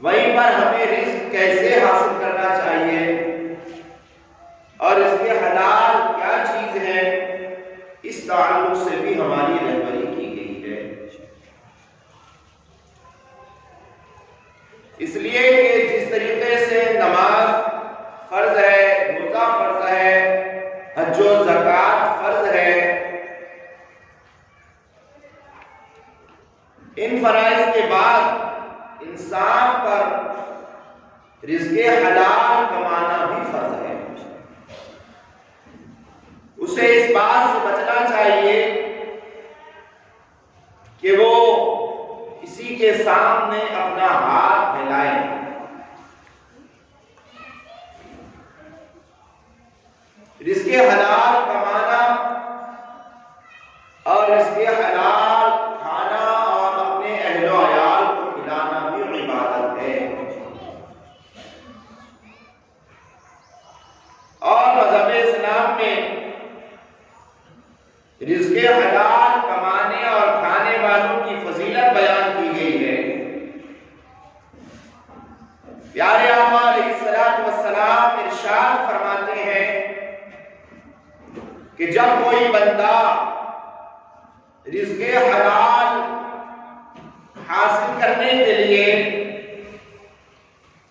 وہیں پر ہمیں رزق کیسے حاصل کرنا چاہیے اور اس کے حلال کیا چیز ہے، اس تعلق سے بھی ہماری رہبری کی گئی ہے۔ اس لیے کہ جس طریقے سے نماز فرض ہے، روزہ فرض ہے، حج و زکوٰۃ فرض ہے، ان فرائض کے بعد انسان پر رزق حلال کمانا بھی فرض ہے۔ اسے اس بات سے بچنا چاہیے کہ وہ کسی کے سامنے اپنا ہاتھ پھیلائے۔ رزق حلال کمانا اور رزق حلال کھانا اور اپنے اہل و عیال کو کھلانا بھی عبادت ہے۔ اور مذہب اسلام میں رزق حلال کمانے اور کھانے والوں کی فضیلت بیان کی گئی ہے۔ پیارے آقا علیہ السلام ارشاد فرماتے ہیں کہ جب کوئی بندہ رزق حلال حاصل کرنے کے لیے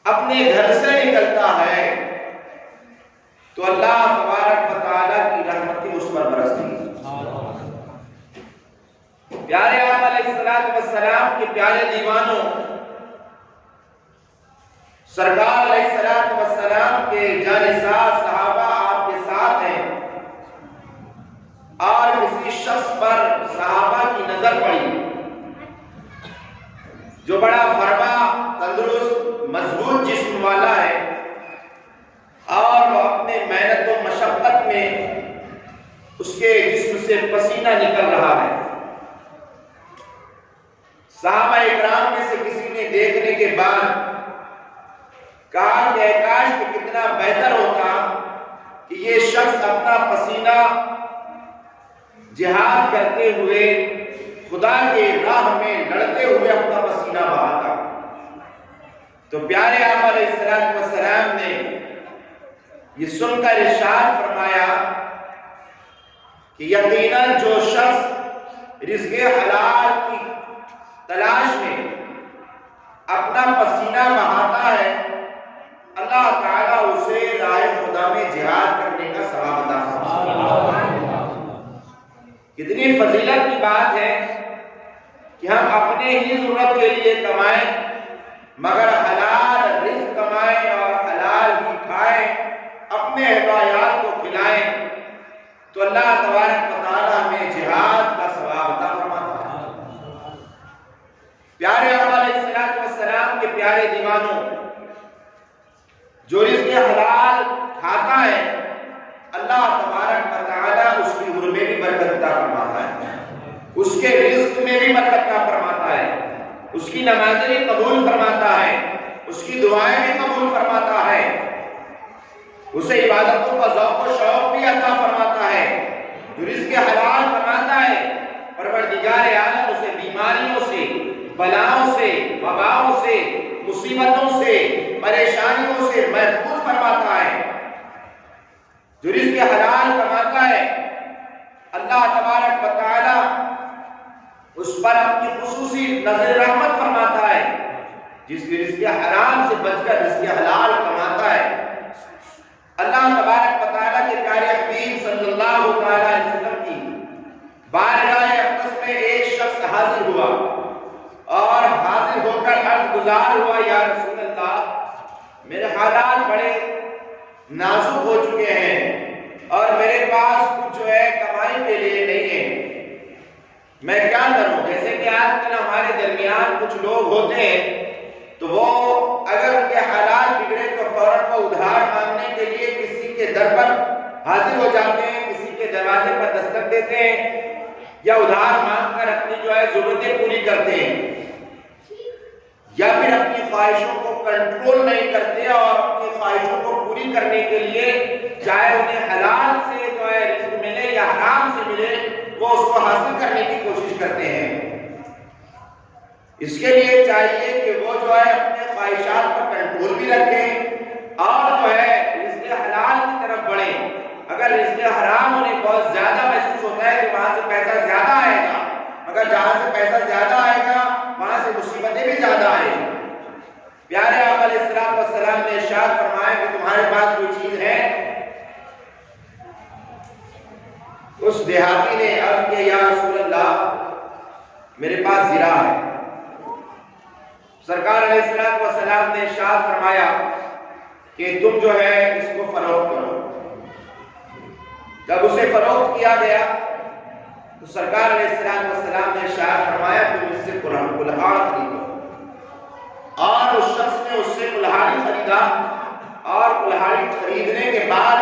اپنے گھر سے نکلتا ہے تو اللہ تبارک و تعالیٰ کی رحمتیں اس پر برستی ہیں۔ پیارے آقا علیہ السلام کے پیارے دیوانوں، سرکار علیہ السلام کے جانثار صحابہ آپ کے ساتھ ہیں، اور کسی شخص پر صحابہ کی نظر پڑی جو بڑا فرما تندرست مضبوط جسم والا ہے، اور وہ اپنے محنت و مشقت میں اس کے جسم سے پسینہ نکل رہا ہے۔ صحابہ اکرام میں سے کسی نے دیکھنے کے بعد کہا کہ اے کاش کہ کتنا بہتر ہوتا کہ یہ شخص اپنا پسینہ جہاد کرتے ہوئے، خدا کے راہ میں لڑتے ہوئے اپنا پسینہ بہاتا۔ تو پیارے آقا علیہ السلام نے یہ سن کر ارشاد فرمایا کہ یقیناً جو شخص رزق حلال کی تلاش میں اپنا پسینہ بہاتا ہے، اللہ تعالیٰ اسے راہ خدا میں جہاد کرنے کا ثواب عطا فرماتا ہے۔ کتنی فضیلت کی بات ہے کہ ہم اپنے ہی ضرورت کے لیے کمائیں، مگر حلال رزق کمائیں اور حلال ہی کھائیں، اپنے اہل و عیال کو کھلائیں، تو اللہ تبارک و تعالیٰ ہمیں جہاد کا ثواب عطا فرماتا ہے۔ پیارے آقا علیہ السلام کے پیارے دیوانوں، جو رزق حلال کھاتا ہے اللہ تبارک و تعالیٰ اس کی عمر میں بھی برکت عطا فرماتا ہے، اس کے رزق میں بھی برکت عطا فرماتا ہے، اس کی نمازیں بھی قبول فرماتا ہے، اس کی دعائیں بھی قبول فرماتا ہے، اسے عبادتوں کا ذوق و شوق بھی عطا فرماتا ہے۔ جو رزق حلال کماتا ہے پروردگار عالم اسے بیماریوں سے، بلاؤں سے، وباؤں سے، مصیبتوں سے، پریشانیوں سے محفوظ فرماتا ہے۔ جو رزق حلال کماتا ہے اللہ تبارک و تعالیٰ اس پر اپنی خصوصی نظر رحمت فرماتا ہے۔ جس کے رزق حرام سے بچ کر رزق حلال کماتا ہے، اللہ تبارک و تعالیٰ کے پیارے حبیب صلی اللہ علیہ وسلم کی بارگاہ اقدس میں ایک شخص حاضر ہوا اور حاضر ہو کر عرض گزار ہوا، یا رسول اللہ، میرے حالات بڑے نازک ہو چکے ہیں اور میرے پاس کچھ جو ہے کمائی کے لیے نہیں ہے، میں کیا کروں؟ جیسے کہ آج کل ہمارے درمیان کچھ لوگ ہوتے ہیں تو وہ اگر ان کے حالات بگڑے تو فوراً وہ ادھار مانگنے کے لیے کسی کے در پر حاضر ہو جاتے ہیں، کسی کے دروازے پر دستک دیتے ہیں، یا ادھار مانگ کر اپنی جو ہے ضرورتیں پوری کرتے ہیں، یا پھر اپنی خواہشوں کو کنٹرول نہیں کرتے اور اپنی خواہشوں کو پوری کرنے کے لیے چاہے انہیں حلال سے جو ہے رزق ملے یا حرام سے ملے وہ اس کو حاصل کرنے کی کوشش کرتے ہیں۔ اس کے لیے چاہیے کہ وہ جو ہے اپنے خواہشات پر کنٹرول بھی رکھیں اور جو ہے رزق حلال کی طرف بڑھیں۔ اگر رزق حرام انہیں بہت زیادہ محسوس ہوتا ہے کہ وہاں سے پیسہ زیادہ آئے گا، مگر جہاں سے پیسہ زیادہ آئے گا وہاں سے مصیبتیں بھی زیادہ آئیں گی۔ پیارے آقا علیہ السلام نے ارشاد فرمایا کہ تمہارے پاس کوئی چیز ہے؟ اس دیہاتی نے عرض کیا یا رسول اللہ میرے پاس زرا ہے۔ سرکار علیہ السلام نے ارشاد فرمایا کہ تم جو ہے اس کو فروخت کرو۔ جب اسے فروخت کیا گیا تو سرکار علیہ السلام نے ارشاد فرمایا تم اس سے کلہاڑ خریدو، اور اس شخص نے اس سے کلہاڑی خریدا، اور کلہاڑی خریدنے کے بعد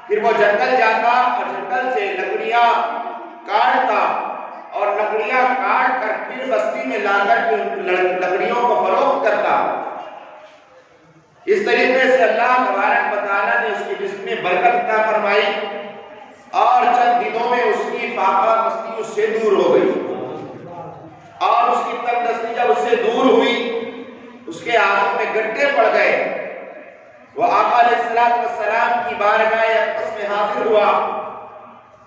پھر وہ جنگل جاتا اور جنگل سے لکڑیاں کاٹتا اور لکڑیاں کاٹ کر پھر بستی میں لا کر لکڑیوں کو فروخت کرتا۔ اس طریقے سے اللہ تبارک و تعالیٰ نے اس کی رزق میں برکت عطا فرمائی اور چند دنوں میں اس کی فاقہ مستی اس سے دور ہو گئی، اور اس کی تنگ دستی جب اس سے دور ہوئی اس کے ہاتھوں میں گڈھے پڑ گئے۔ وہ آقا علیہ السلام کی بارگاہ اقدس میں حاضر ہوا۔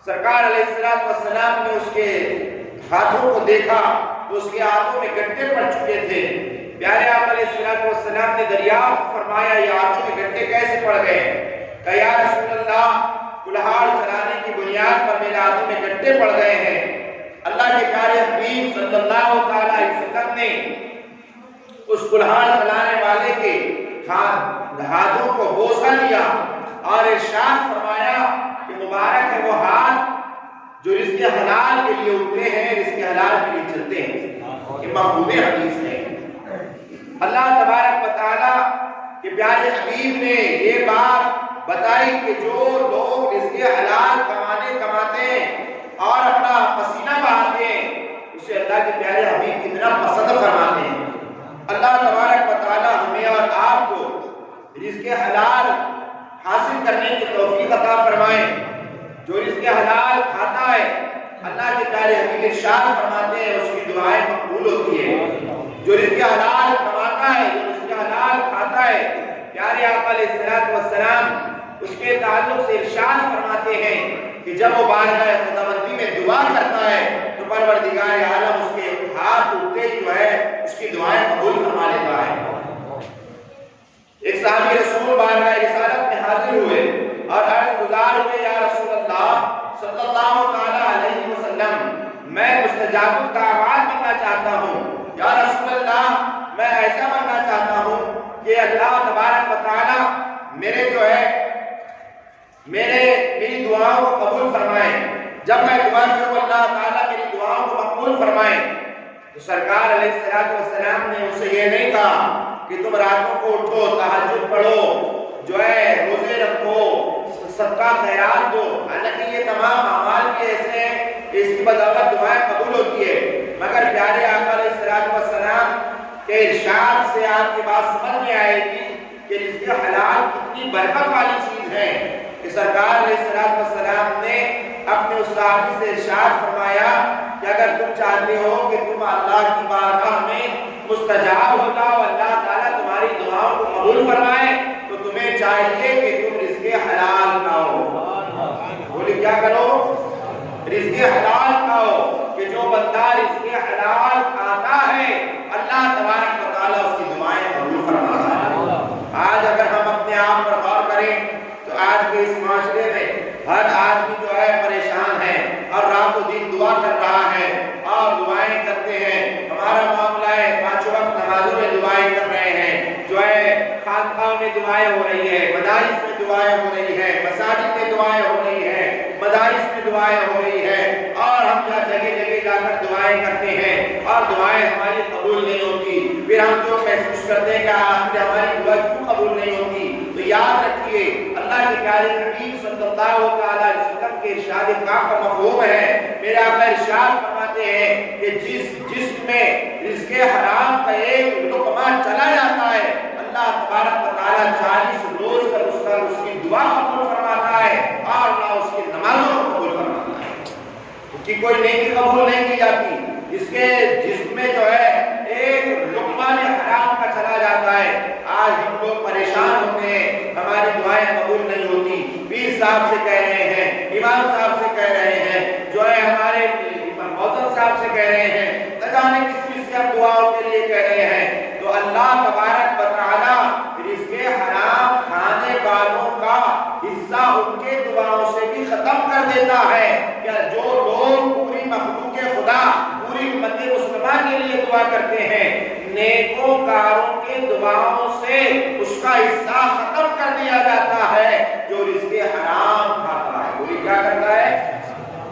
سرکار علیہ السلام نے اس کے ہاتھوں کو دیکھا تو اس کے ہاتھوں میں گڈھے پڑ چکے تھے۔ پیارے آقا علیہ السلام نے دریافت فرمایا یہ ہاتھوں میں گڈھے کیسے پڑ گئے؟ کہا یا رسول اللہ کلہاڑ چلانے کی بنیاد پر میرے ہاتھوں میں گڈھے پڑ گئے ہیں۔ اللہ کے پیارے حبیب صلی اللہ علیہ وسلم نے اس کلہاڑ چلانے والے کے ہاتھوں کو بوسہ لیا اور ارشاد فرمایا کہ مبارک ہے وہ ہاتھ جو رزق حلال کے لیے اٹھتے ہیں، رزق حلال کے لیے چلتے ہیں۔ یہ مفہوم حدیث ہے۔ اللہ تبارک و تعالیٰ کے پیارے حبیب نے یہ بات بتائی کہ جو لوگ رزق حلال کماتے ہیں اور اپنا پسینہ بہاتے ہیں اسے اللہ کے پیارے حبیب کتنا پسند فرماتے ہیں۔ اللہ تبارک و تعالیٰ ہمیں اور آپ کو رزق حلال حاصل کرنے کی توفیق عطا فرمائے۔ جو رزق حلال کھاتا ہے اللہ کے پیارے حبیب ارشاد فرماتے ہیں اس کی دعائیں مقبول ہوتی ہے۔ جو رزق حلال کماتا ہے، جو رزق حلال کھاتا ہے، پیارے آقا علیہ السلام اس کے تعلق سے ارشاد فرماتے ہیں کہ جب وہ بارگاہ خداوندی میں دعا کرتا ہے تو پروردگار عالم اس کے ہاتھ اٹھتے ہی جو ہے اس کی دعائیں قبول فرما لیتا ہے۔ ایک صحابی رسول بارگاہ رسالت میں حاضر ہوئے اور عرض گزار ہوئے یا رسول اللہ صلی اللہ علیہ وسلم میں مستجاب الدعوات بننا چاہتا ہوں۔ یا رسول اللہ میں ایسا بننا چاہتا ہوں کہ اللہ تبارک و تعالیٰ میری دعاؤں کو قبول فرمائے۔ جب میں دعا کروں اللہ تعالیٰ میری دعاؤں کو مقبول فرمائے۔ تو سرکار علیہ السلام نے اسے یہ نہیں کہا کہ تم راتوں کو اٹھو، تہجد پڑھو، جو ہے روزے رکھو، صدقہ خیرات دو، حالانکہ یہ تمام اعمال بھی ایسے ہیں کہ اس کی بدولت دعائیں قبول ہوتی ہے، مگر پیارے آقا علیہ السلام کے ارشاد سے آپ کی بات سمجھ میں آئے گی کہ رزق حلال کتنی برکت والی چیز ہے کہ سرکار علیہ السلام نے اپنے اس صحابی سے ارشاد فرمایا کہ اگر تم چاہتے ہو کہ تم اللہ کی بارگاہ میں مستجاب ہو جاؤ، اللہ تعالیٰ تمہاری دعاؤں کو قبول فرمائے، تو تمہیں چاہیے کہ تم رزق حلال کھاؤ۔ بولے کیا کرو؟ رزق حلال کھاؤ، کہ جو بندہ رزق حلال کھاتا ہے اللہ تبارک و تعالیٰ اس کی دعائیں قبول فرماتا ہے۔ آج اگر ہم اپنے آپ پر غور کریں تو آج کے اس معاشرے میں ہر آدمی جو ہے پریشان ہے اور رات و دن دعا کر رہا ہے اور دعائیں کرتے ہیں۔ ہمارا معاملہ ہے 5 وقت نمازوں میں دعائیں کر رہے ہیں، جو ہے خانقاہوں میں دعائیں ہو رہی ہے، مدارس میں دعائیں ہو رہی ہے، مساجد میں دعائیں ہو رہی ہے، مدارس میں دعائیں ہو رہی ہے، اور ہم جگہ جگہ جا کر دعائیں کرتے ہیں اور دعائیں ہماری قبول نہیں ہوتی۔ پھر ہم جو محسوس کرتے ہیں کہ آخر ہماری دعا کیوں قبول نہیں ہوتی؟ تو یاد رکھیے اللہ کے پیارے حبیب صلی اللہ علیہ وسلم کے ارشاد پاک کا مفہوم ہے۔ میرے آقا ارشاد فرماتے ہیں کہ جس جسم میں رزق حرام کا ایک لقمہ چلا جاتا ہے اللہ تبارک و تعالیٰ 40 روز تک اس کی دعا قبول فرماتا ہے اور اللہ اس کی نمازوں کو قبول فرماتا ہے۔ اس کی کوئی نیکی قبول نہیں کی جاتی، اس کے جسم میں جو ہے ایک لقمہ حرام کا چلا جاتا ہے اللہ تبارک و تعالیٰ رزق حرام کھانے والوں کا حصہ ان کے دعاؤں سے بھی ختم کر دیتا ہے۔ کہ جو لوگ پوری مخلوق خدا پوری امت مسلمہ کے لیے دعا کرتے ہیں، نیکوں کاروں کے دعاؤں سے اس کا حصہ ختم کر دیا جاتا ہے جو رزق حرام کھاتا ہے۔ پوری کیا کرتا ہے؟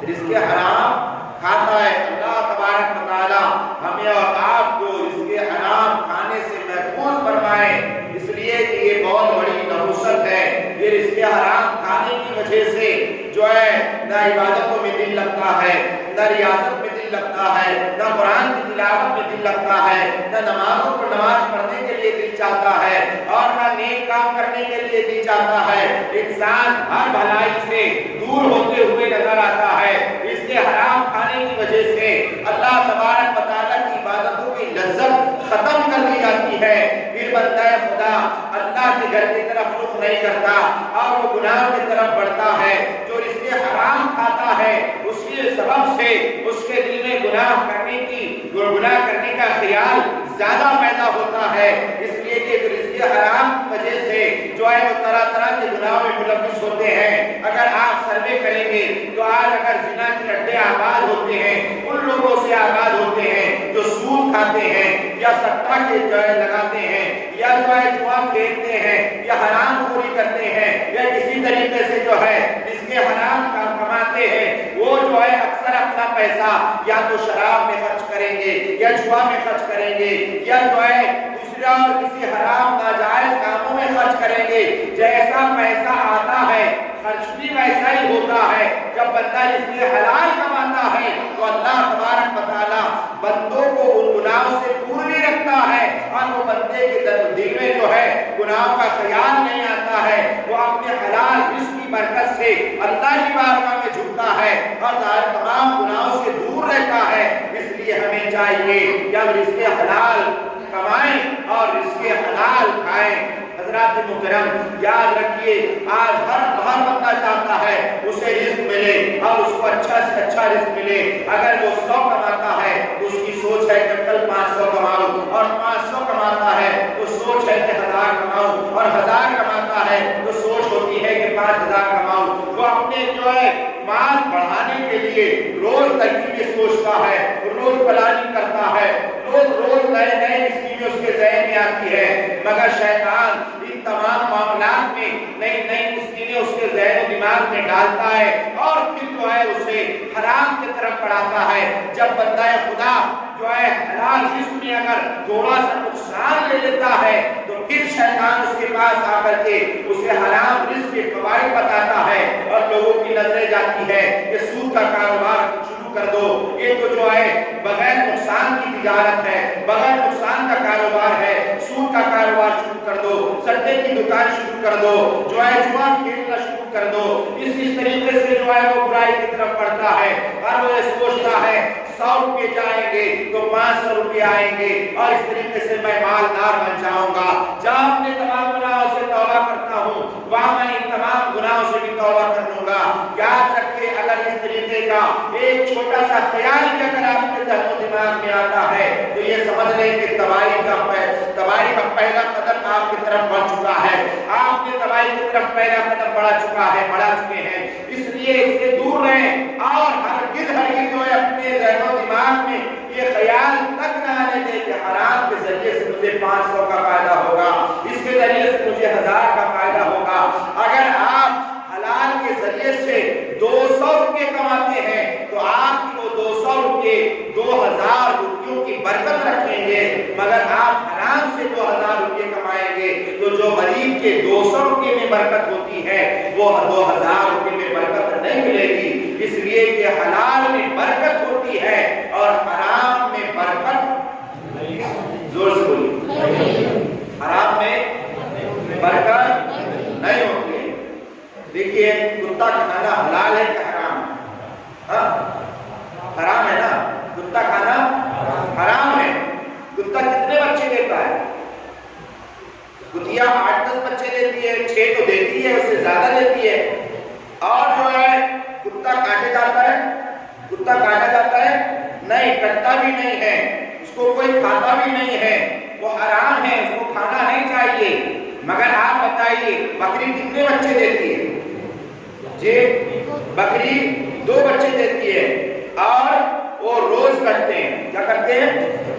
رزق حرام کھاتا ہے۔ اللہ تبارک و تعالی ہمیں اور آپ کو رزق حرام کھانے سے محفوظ فرمائے، اس لیے کہ یہ بہت بڑی نحوست ہے۔ یہ رزق حرام کھانے کی وجہ سے جو ہے نہ عبادتوں میں دل لگتا ہے، نہ ریاضت میں دل لگتا ہے، نہ قرآن کی تلاوت میں دل لگتا ہے، نہ نمازوں پر نماز پڑھنے کے لیے دل چاہتا ہے، اور نہ نیک کام کرنے کے لیے دل چاہتا ہے۔ انسان ہر بھلائی سے دور ہوتے ہوئے نظر آتا ہے۔ اس کے حرام کھانے کی وجہ سے اللہ تبارک و تعالیٰ کی عبادتوں کی لذت ختم کر دی جاتی ہے۔ پھر بندہ خدا اللہ کے گھر کی طرف رخ نہیں کرتا اور وہ گناہ کی طرف بڑھتا ہے۔ جو رزق حرام کھاتا ہے اس کے سبب سے اس کے دل میں گناہ کرنے کا خیال زیادہ پیدا ہوتا ہے، اس لیے کہ رزق حرام کی وجہ سے جو ہے وہ طرح طرح کے گناہوں میں ملوث ہوتے ہیں۔ اگر آپ سروے کریں گے تو آج اگر زنا کے اڈے آباد ہوتے ہیں، ان لوگوں سے آباد ہوتے ہیں جو سود کھاتے ہیں یا سٹا کے جو ہے لگاتے ہیں یا جو ہے جوا کھیلتے ہیں یا حرام خوری کرتے ہیں یا کسی طریقے سے جو ہے رزق حرام کماتے ہیں، وہ جو ہے اکثر اپنا پیسہ یا تو شراب میں خرچ کریں گے یا جوا میں خرچ کریں گے یا جو ہے دوسرا اور کسی حرام ناجائز کاموں میں خرچ کریں گے۔ جیسا پیسہ آتا ہے خرچ بھی ویسا ہی ہوتا ہے۔ جب بندہ رزق حلال کماتا ہے تو اللہ تبارک و تعالیٰ بندوں کو ان گناہوں سے دور بھی رکھتا ہے اور وہ بندے کے دل میں جو ہے گناہوں کا خیال نہیں آتا ہے، وہ اپنے حلال رزق کی برکت سے اللہ کی بارگاہ میں جھکتا ہے اور تمام گناہوں سے دور رہتا ہے۔ اس لیے ہمیں چاہیے کہ ہم رزق حلال کمائیں اور رزق حلال کھائیں۔ حضرات محترم یاد رکھیے، آج ہر بندہ چاہتا ہے اسے رزق ملے اور اس کو اچھا سے اچھا رزق ملے۔ اگر وہ 100 کماتا ہے تو اس کی سوچ ہے کہ کل 500 کماؤں، اور 500 کماتا ہے تو سوچ ہے کہ 1000 کماؤں، اور 1000 کماتا ہے تو سوچ ہوتی ہے کہ 5000 کماؤں۔ وہ اپنے جو ہے مال بڑھانے کے لیے روز ترکیبیں سوچتا ہے، روز پلاننگ کرتا ہے، روز نئے اسکیمیں اس کے ذہن میں آتی ہے، مگر شیطان ان تمام معاملات میں نئی اسکیمیں اس کے ذہن و دماغ میں ڈالتا ہے اور پھر جو ہے اسے حرام کی طرف بڑھاتا ہے۔ جب بندہ خدا جو ہے حلال رزق میں اگر تھوڑا سا نقصان لے لیتا ہے تو پھر شیطان اس کے پاس آ کر کے اسے حرام رزق کے فوائد بتاتا ہے اور لوگوں کی نظریں جاتی ہے کہ سود کا کاروبار شروع کر دو، یہ تو جو ہے بغیر نقصان کی تجارت ہے، بغیر نقصان کا کاروبار ہے، سود کا کاروبار شروع کر دو، سٹے کی دکان شروع کر دو، جو ہے جوا کھیلنا شروع کر دو۔ اس طریقے سے جو ہے وہ برائی کی طرف بڑھتا ہے اور وہ یہ سوچتا ہے 100 روپے جائیں گے تو 500 روپے آئیں گے اور اس طریقے سے میں مالدار بن جاؤں گا۔ جہاں اپنے تمام گناہوں سے توبہ کرتا ہوں وہاں میں ان تمام گناہوں سے بھی توبہ کر لوں گا۔ یاد رکھیں، اگر اس طریقے کا ایک چھوٹا سا خیال بھی اگر آپ کے ذہن و دماغ میں آتا ہے تو یہ سمجھ لیں کہ تباہی کا پہلا قدم آپ کی طرف بڑھ چکا ہے، آپ نے تباہی کی طرف پہلا قدم بڑھا چکے ہیں۔ اس لیے اس سے دور رہیں اور ہرگز جو ہے اپنے ذہن و دماغ میں یہ خیال تک نہ آنے دیں کہ حرام کے ذریعے سے مجھے 500 کا فائدہ ہوگا، اس کے ذریعے سے مجھے 1000 کا فائدہ ہوگا۔ اگر آپ حلال کے ذریعے سے 200 روپے کماتے ہیں تو آپ کی وہ 200 روپے 2000 روپیوں کی برکت رکھیں گے، مگر آپ حرام سے 2000 روپے کمائیں گے تو جو غریب کے 200 روپے میں برکت ہوتی ہے وہ 2000 روپے میں برکت نہیں ملے گی۔ اس لیے کہ حلال میں برکت ہوتی ہے اور حرام میں برکت نہیں، زور سے بولیے، حرام میں برکت نہیں ہوتی ہے۔ دیکھیے، کتا کھانا حلال ہے کہ حرام ہے؟ حرام ہے نا، کتا کھانا حرام ہے۔ کتا کتنے بچے دیتا ہے؟ کتیا 8-10 بچے دیتی ہے، 6 تو دیتی ہے، اس سے زیادہ دیتی ہے۔ اور جو ہے کتا کاٹے جاتا ہے؟ کتا کاٹا جاتا ہے؟ نہیں، کٹتا بھی نہیں ہے، اس کو کوئی کھاتا بھی نہیں ہے، وہ حرام مگر آپ بتائیے بکری کتنے بچے دیتی ہے؟ جی بکری 2 بچے دیتی ہے اور وہ روز کٹتے ہیں. کیا کرتے ہیں؟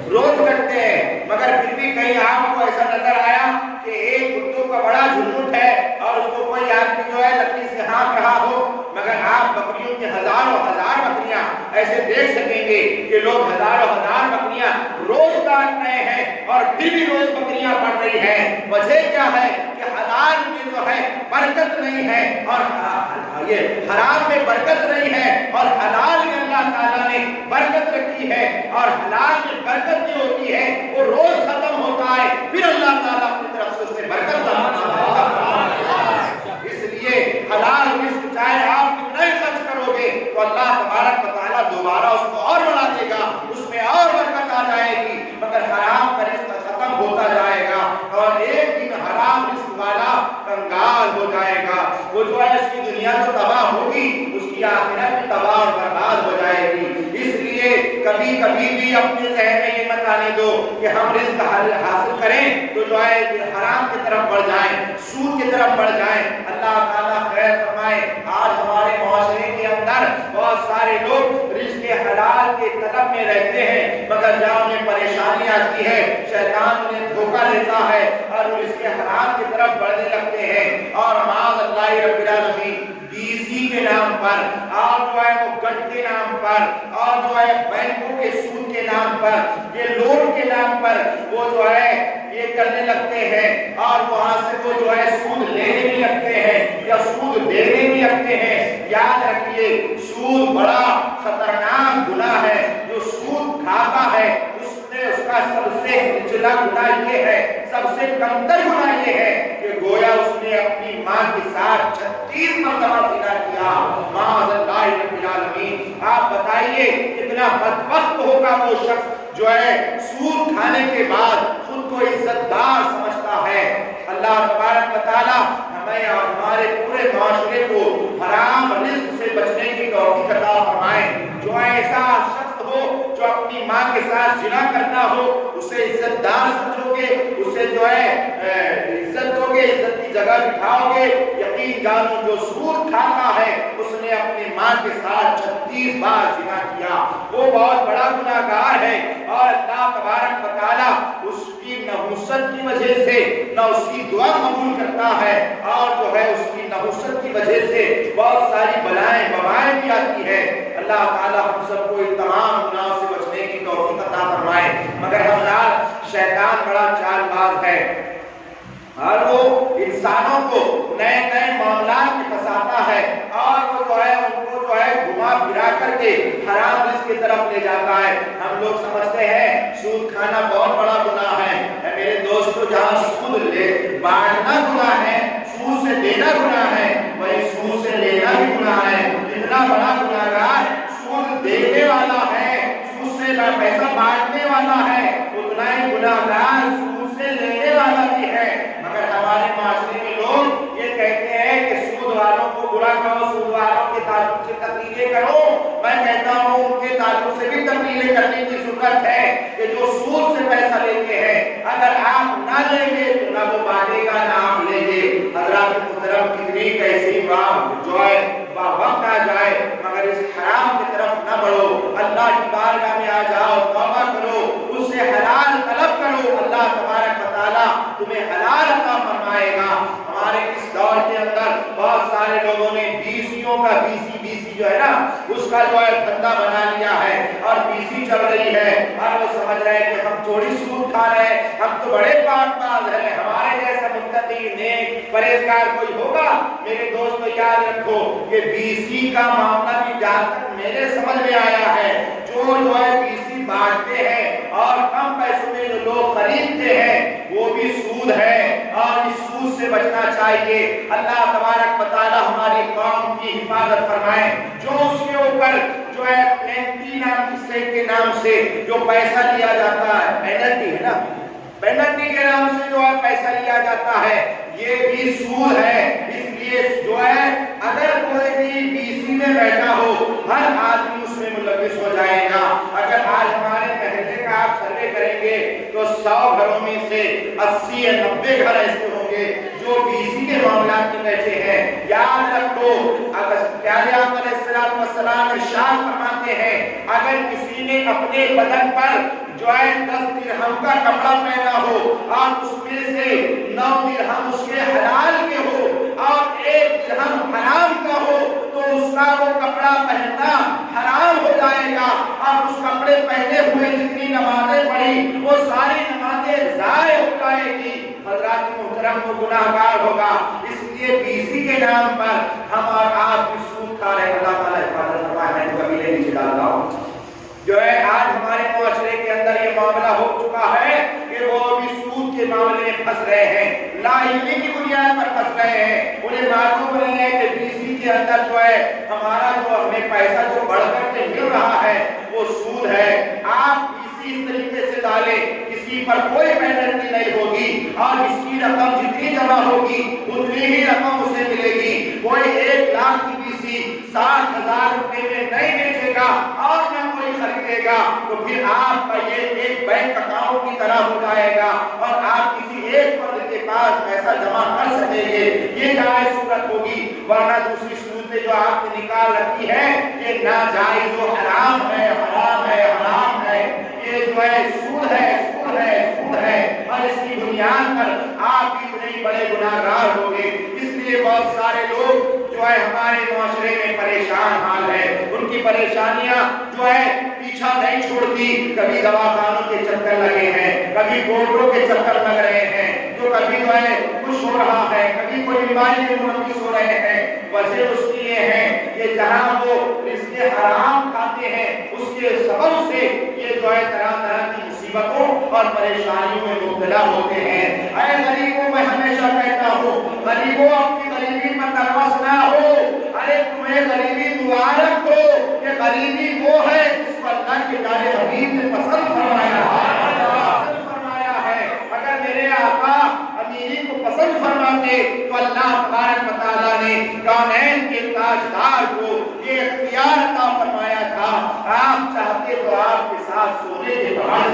روز کٹتے ہیں. مگر پھر بھی کہیں آپ کو ایسا نظر آیا کہ ایک کتوں کا بڑا جھنڈ ہے اور اس کو کوئی آدمی جو ہے لکڑی سے ہانک رہا ہو؟ مگر آپ بکریوں کی ہزاروں ہزار بکریاں ایسے دیکھ سکیں گے کہ لوگ ہزاروں ہزار بکریاں روز کاٹ رہے ہیں اور پھر بھی روز بکریاں بڑھ رہی ہیں. وجہ کیا ہے کہ حلال میں جو ہے برکت نہیں ہے اور یہ حرام میں برکت نہیں ہے اور حلال میں اللہ تعالیٰ نے برکت رکھی ہے اور حلال میں برکت جو ہوتی ہے وہ روز ختم ہوتا ہے پھر اللہ تعالیٰ اپنی طرف سے اس میں برکت لاتا ہے. اس لیے حلال رزق چاہے آپ کتنا ہی خرچ کرو گے تو اللہ تبارک و تعالیٰ دوبارہ اس کو اور بڑھا دے گا, اس میں اور برکت آ جائے گی. مگر حرام کا رزق ختم ہوتا جائے گا اور ایک دن حرام رزق والا کنگال ہو جائے گا. وہ جو ہے اس کی دنیا تو تباہ ہوگی, اس کی آخرت بھی تباہ اور برباد ہو جائے گی. اس لیے کبھی کبھی بھی اپنے ذہن میں یہ مت آنے دو کہ ہم رزق حاصل کریں تو جو ہے حرام کی طرف بڑھ جائیں, سود کی طرف بڑھ جائیں. اللہ تعالیٰ خیر فرمائے. آج ہمارے معاشرے کے اندر بہت سارے لوگ رزق حلال کے طلب میں رہتے ہیں مگر جہاں انہیں پریشانی آتی ہے شیطان انہیں دھوکہ دیتا ہے اور وہ رزق حرام کی طرف بڑھنے لگتے ہیں. اور معاذ اللہ رب العالمین بیسی کے نام پر اور جو ہے وہ گٹ کے نام پر اور جو ہے بینکوں کے سود کے نام پر, یہ لون کے نام پر وہ جو ہے یہ کرنے لگتے ہیں اور وہاں سے وہ جو ہے سود لینے بھی لگتے ہیں یا سود دینے بھی لگتے ہیں. یاد رکھیے سود بڑا خطرناک گناہ ہے. جو سود کھاتا ہے اس کا سب سے نچلا گناہ یہ ہے, سب سے کمتر گناہ یہ ہے کہ گویا اس نے اپنی ماں کے ساتھ 36 مرتبہ زنا کیا. معاذ اللہ رب العالمین. آپ بتائیے کتنا بدبخت ہوگا وہ شخص جو ہے سود کھانے کے بعد خود کو عزت دار سمجھتا ہے. اللہ تبارک و تعالی ہمیں اور ہمارے پورے معاشرے کو حرام رزق سے بچنے کی توفیق عطا فرمائے. جو ایسا شخص ہو جو اپنی ماں کے ساتھ زنا کرتا ہو اسے عزت دار سمجھو گے, اسے جو ہے عزت دو گے, عزت کی جگہ بٹھاؤ گے. یقین جانو جو سود کھاتا ہے اس نے اپنی ماں کے ساتھ 36 بار زنا کیا, وہ بہت بڑا گناہگار ہے. اور اللہ تبارک و تعالی اس کی نحوست کی وجہ سے نہ اس کی دعا قبول کرتا ہے اور جو ہے اس کی نحوست کی وجہ سے بہت ساری بلائیں وبائیں بھی آتی ہے. اللہ تعالی ہم سب کو ان تمام گناہوں سے بچنے کی توفیق عطا فرمائے. مگر ہمارا شیطان بڑا چال باز ہے اور وہ انسانوں کو نئے نئے معاملات میں پھنساتا ہے اور وہ جو ہے ان کو جو ہے گھما پھرا کر کے حرام رزق کی طرف لے جاتا ہے. ہم لوگ سمجھتے ہیں سود کھانا بہت بڑا گناہ ہے. میرے دوستو جہاں سود لے بانٹنا گناہ ہے, سود سے دینا گناہ ہے, وہی سود سے لینا بھی گناہ ہے. اتنا بڑا گناہگار سود دینے والا ہے, سود سے پیسہ بانٹنے والا ہے, اتنا ہی گناہگار سود سے لینے والا بھی ہے. مگر ہمارے معاشرے میں لوگ یہ کہتے ہیں کہ سود والوں کو برا کہو, سود والوں کے تعلق سے تقریریں کرو. میں کہتا ہوں ان کے تعلق سے بھی تقریریں کرنے کی ضرورت ہے کہ جو سود سے پیسہ لیتے ہیں اگر آپ نہ لیں گے تو نہ وہ بانٹے گا نہ آپ لیں گے. حضرات محترم کتنی کیسی بات جو ہے وقت آ جائے مگر اس حرام کی طرف نہ بڑھو. اللہ کی بارگاہ میں آ جاؤ, توبہ کرو, اس سے حلال طلب کرو. اللہ تبارک و تعالیٰ تمہیں حلال عطا فرمائے گا. ہمارے اس دور کے اندر بہت سارے لوگوں نے بیسیوں کا بیسی جو ہے نا اس کا جو ہے دھندا بنا لیا ہے اور بیسی چل رہی ہے اور وہ سمجھ رہے ہیں کہ ہم تھوڑی سود کھا رہے ہیں, ہم تو بڑے پاک باز ہیں, ہمارے جیسا متقی نیک پرہیزگار کوئی ہوگا. میرے دوستو یاد رکھو کہ بیسی کا معاملہ بھی جہاں تک میرے سمجھ میں آیا ہے جو ہے بیسی بانٹتے ہیں اور کم پیسوں میں جو لوگ خریدتے ہیں وہ بھی سود ہے اور اس سود سے بچنا چاہیے. اللہ تبارک و تعالی ہماری قوم کی حفاظت فرمائے. جو اس کے اوپر جو ہے پینلٹی کے نام سے جو پیسہ لیا جاتا ہے, پینلٹی ہے نا, پینلٹی کے نام سے جو ہے پیسہ لیا جاتا ہے یہ بھی سود ہے. اس لیے جو ہے اگر کوئی بھی بیسی میں بیٹھا ہو ہر آدمی اس میں ملوث ہو جائے گا. اگر آج ہمارے محلے کا آپ سروے کریں گے تو 100 گھروں میں سے 80 یا 90 گھر ایسے ہوں گے گے جو بیسی کے معاملات میں بیٹھے ہیں، یاد رکھو اگر پیارے آقا علیہ السلام ارشاد فرماتے ہیں اگر کسی نے اپنے بدن پر جو ہے 10 درہم کا کپڑا پہنا ہو اور اس میں سے 9 درہم اس کے حلال کے ہو اور 1 درہم حرام کا ہو تو اس کا وہ کپڑا پہننا حرام ہو جائے گا اور اس کپڑے پہنے ہوئے جتنی نمازیں پڑھی وہ ساری نمازیں ضائع ہو جائے گی، حضرات محترم وہ گناہگار ہوگا۔ اس لیے بیسی کے نام پر ہم اور آپ بھی سود کھا رہے ہیں، اللہ تعالیٰ حفاظت فرمائے۔ میں تو کبھی نہیں ڈالتا ہوں جو ہے آج ہمارے معاشرے کے اندر یہ معاملہ ہو چکا ہے کہ وہ بھی سود کے معاملے میں پھنس رہے ہیں، لا علمی کی بنیاد پر پھنس رہے ہیں، انہیں معلوم نہیں ہے کہ بیسی کے اندر جو ہے ہمارا جو ہمیں پیسہ جو بڑھ کر کے مل رہا ہے وہ سود ہے۔ آپ بیسی اس طریقے سے ڈالیں کسی پر کوئی پینلٹی نہیں ہوگی اور اس کی رقم جتنی جمع ہوگی اتنی ہی رقم اسے ملے گی۔ کوئی 1 لاکھ کی بیسی 60,000 روپے میں نہیں بیچے گا اور نہ کوئی خریدے گا تو پھر آپ کا یہ ایک بینک اکاؤنٹ کی طرح ہو جائے گا اور آپ کسی ایک فرد کے پاس پیسہ جمع کر سکیں گے، یہ جائز صورت ہوگی۔ ورنہ دوسری صورت جو آپ نے نکال رکھی ہے یہ ناجائز و حرام ہے، حرام ہے، حرام ہے، یہ جو ہے سود ہے، سود ہے، سود ہے اور اس کی بنیاد پر آپ اتنے بڑے گناہگار ہوگے۔ اس لیے بہت سارے لوگ جو ہے ہمارے معاشرے میں پریشان حال ہے، ان کی پریشانیاں جو ہے پیچھا نہیں چھوڑتی، کبھی دواخانوں کے چکر لگے ہیں، کبھی کورٹوں کے چکر لگ رہے ہیں، جو کبھی جو ہے کچھ ہو رہا ہے، کبھی کوئی بیماری میں منقص ہو رہے ہیں۔ وجہ اس کی یہ ہے کہ جہاں وہ رزق حرام کھاتے ہیں اس کے سبب سے یہ جو ہے طرح طرح کی مصیبتوں اور پریشانیوں میں مبتلا ہوتے ہیں۔ اے غریبوں، میں ہمیشہ کہتا ہوں غریبوں اپنی غریبی پر نربھر نہ ہو، ارے تمہیں غریبی مبارک ہو، یہ غریبی وہ ہے جس کو اللہ کے پیارے حبیب نے پسند فرمایا ہے۔ اگر میرے آقا امیری کو پسند فرماتے تو اللہ تبارک و تعالیٰ نے کونین کے تاجدار کو یہ اختیار عطا فرمایا تھا، آپ چاہتے تو آپ کے ساتھ سونے کے پہاڑ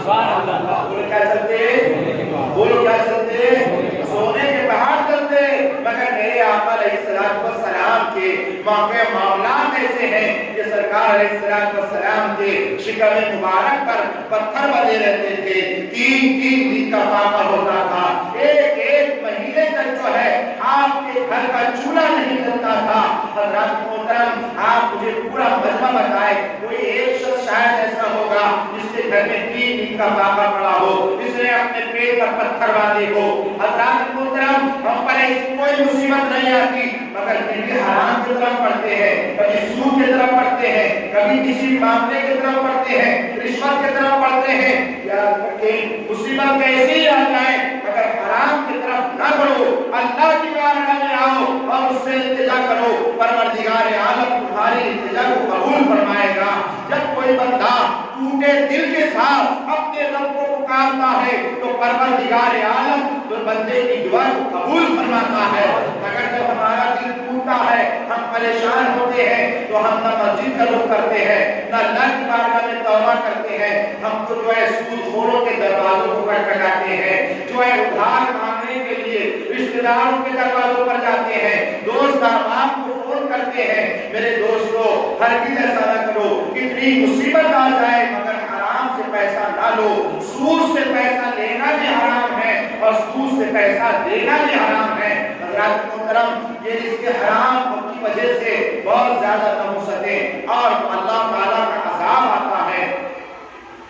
بولو کیا چلتے، بولو کیا چلتے، سونے کے پہاڑ چلتے، مگر میرے آقا علیہ السلام کے معاملات ایسے ہیں کہ سرکار علیہ السلام کے شکم مبارک پر پتھر بندے رہتے تھے، 3 دن کا فاقہ ہوتا تھا، ایک مہینے تک جو ہے آپ کے گھر کا چولہا نہیں جلتا تھا۔ حضرات محترم آپ مجھے پورا مجمع بتائے کوئی ایک شخص شاید ایسا ہوگا جس کے گھر میں 3 دن کا فاقہ پڑا ہو، جس نے اپنے پیٹ پر پتھر باندھے ہو۔ حضرات محترم ہم پر ایسی کوئی مصیبت نہیں آتی مگر پھر بھی حرام کی طرف پڑھتے ہیں، کبھی سود کی طرف پڑھتے ہیں، کبھی کسی معاملے کی طرف پڑھتے ہیں، رشوت کی طرف پڑھتے ہیں۔ یاد رکھیں مصیبت کیسے ہی آ جائے مگر حرام کی طرف نہ بڑھو، اللہ کی بارگاہ میں آؤ اور اس سے التجا کرو، پروردگار عالم تمہاری التجا کو قبول فرمائے گا۔ جب کوئی بندہ ٹوٹے دل کے ساتھ اپنے رب کو پکارتا ہے تو پروردگار عالم بندے کی دعا کو قبول فرماتا ہے۔ مگر جب ہمارا دل ٹوٹتا ہے، ہم پریشان ہوتے ہیں تو ہم نہ مسجد کا رخ کرتے ہیں نہ اللہ کی بارگاہ میں توبہ کرتے ہیں، ہم تو جو ہے سود خوروں کے دروازوں کو کھٹکھٹاتے ہیں، جو ہے ادھار مانگنے کے لیے رشتہ داروں کے دروازوں پر جاتے ہیں، دوست احباب کو فون کرتے ہیں۔ میرے دوستو ہرگز ایسا نہ کرو، کتنی مصیبت آ جائے مگر حرام سے پیسہ نہ لو، سود سے پیسہ لینا بھی حرام ہے اور سود سے پیسہ دینا بھی حرام ہے۔ حضرات محترم یہ رزق حرام کی وجہ سے بہت زیادہ نحوستیں اور اللہ تعالیٰ کا عذاب آتا ہے۔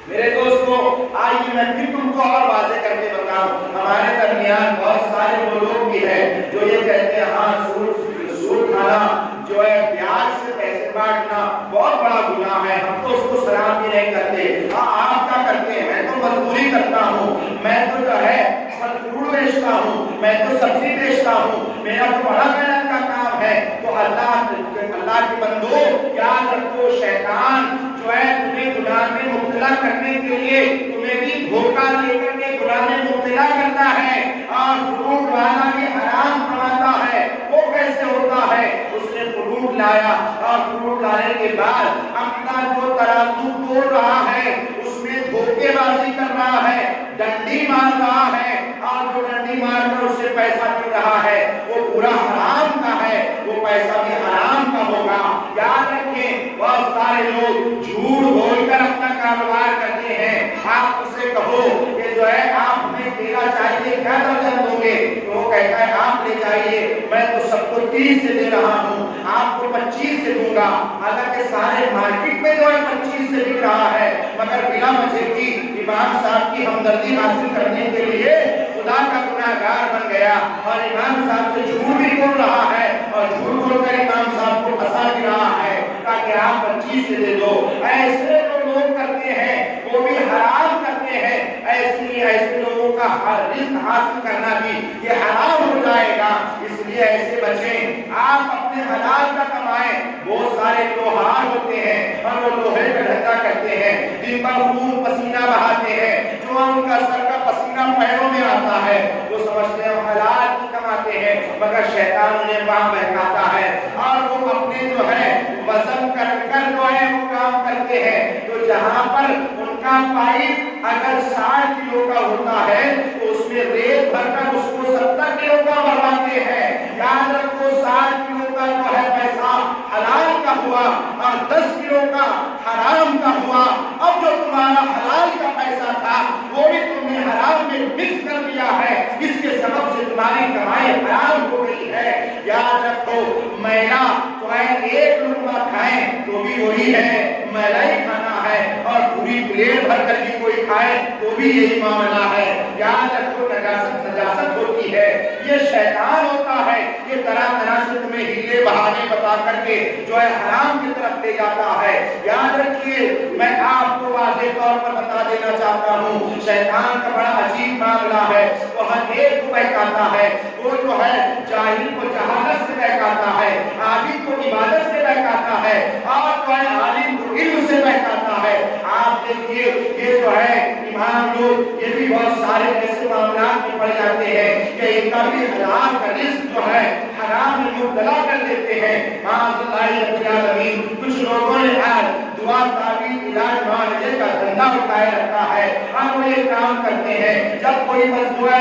میرے دوستو آئیے میں پھر تم کو اور واضح کر کے بتاؤں، ہمارے درمیان بہت سارے وہ لوگ بھی ہیں جو یہ کہتے ہیں ہاں سود کھانا جو ہے بیاج سے پیسے بانٹنا بہت بڑا گناہ ہے، ہم تو اس کو سلام بھی نہیں کرتے۔ ہاں آپ کیا کرتے ہیں؟ میں تو مزدوری کرتا ہوں، میں تو جو ہے فروٹ بیچتا ہوں، میں تو سبزی بیچتا ہوں، میرا تو بڑا محنت کا کام ہے۔ تو اللہ کے بندو یاد رکھو شیطان جو ہے تمہیں گناہ میں مبتلا کرنے کے لیے تمہیں بھی دھوکہ دے کر کے گناہ میں مبتلا کرتا ہے اور فروٹ والا بھی حرام کھاتا ہے۔ وہ کیسے ہوتا ہے؟ اس نے فروٹ لایا اور فروٹ لانے کے بعد اپنا جو ترازو توڑ رہا ہے اس میں دھوکے بازی کر رہا ہے، ڈنڈی مار رہا ہے اور جو ڈنڈی ڈنڈی مار کر اسے پیسہ مل رہا ہے وہ پورا حرام کا ہے، وہ پیسہ بھی حرام کا ہوگا۔ یاد رکھیں بہت سارے لوگ جھوٹ بول کر اپنا کاروبار کرتے ہیں۔ آپ اسے کہو کہ جو ہے آپ ہمیں کیلا چاہیے کیا درجن دو گے، تو وہ کہتا ہے آپ لے جائیے، میں تو سب کو 30 سے دے رہا ہوں، آپ کو 25 سے دوں گا۔ حالانکہ سارے مارکیٹ میں جو ہے 25 سے بک رہا ہے، مگر بلا وجہ کی امام صاحب کی ہمدردی حاصل کرنے کے لیے خدا کا گناہگار بن گیا اور امام صاحب سے جھوٹ بھی بول رہا ہے اور جھوٹ بول کر امام صاحب کو پھنسا بھی رہا ہے تاکہ آپ 25 سے دے دو۔ ایسے جو لوگ کرتے ہیں وہ بھی حرام کرتے ہیں، ایسے لوگوں کا رزق حاصل کرنا بھی یہ حرام ہو جائے گا۔ اس لیے ایسے بچیں، آپ اپنے حلال کا کمائیں۔ بہت سارے لوہار ہوتے ہیں اور وہ لوہے کا دھندا کرتے ہیں، دن بھر خون پسینہ بہاتے ہیں، جو ان کا سر کا پسینہ پیروں میں آتا ہے وہ سمجھتے ہیں حلال کی کماتے ہیں، مگر شیطان انہیں وہاں بہکاتا ہے اور وہ اپنے جو ہے وزن کر کر جو ہے وہ کام کرتے ہیں۔ تو جہاں پر ان کا پائپ اگر 60 کلو کا ہوتا ہے تو اس میں ریت بھر کر اس کو 70 کلو کا بنواتے ہیں۔ یاد رکھو 60 کلو کا جو ہے پیسہ حلال کا ہوا اور 10 کلو کا حرام کا ہوا۔ اب جو تمہارا حلال کا پیسہ تھا وہ بھی تم نے حرام میں مکس کر دیا ہے، اس کے سبب سے تمہاری کمائی حرام ہو گئی ہے۔ یاد رکھو میلا چاہے ایک لقمہ کھائیں تو بھی وہی ہے، میلا ہی کھانا ہے، اور پوری پلیٹ بھر کر بھی کوئی کھائے تو بھی یہی معاملہ ہے۔ یاد رکھو نجاست ہوتی ہے، یہ شیطان ہوتا ہے، یہ طرح طرح سے تمہیں ہیلے بہانے بتا کر کے جو ہے حرام کی طرف لے جاتا ہے۔ یاد رکھیے میں آپ کو واضح طور پر بتا دینا چاہتا ہوں، شیطان کا بڑا عجیب معاملہ ہے، وہ ہر ایک کو بہکاتا ہے۔ وہ جو ہے جاہل کو جہالت سے بہکاتا ہے، عابد کو عبادت سے بہکاتا ہے، اور جو ہے عالم کو علم سے بہکاتا ہے۔ آپ دیکھیے یہ جو ہے امام لوگ یہ بھی بہت سارے ایسے معاملات میں پڑ جاتے ہیں کہ ان کا بھی حلال کا رزق جو ہے حرام میں مبتلا کر دیتے ہیں۔ معاذ اللہ رب العالمین۔ کچھ لوگوں نے آج دعا تعویذ علاج معالجے کا دھندا اٹھائے رکھا ہے، ہم وہ یہ کام کرتے ہیں جب کوئی مزدور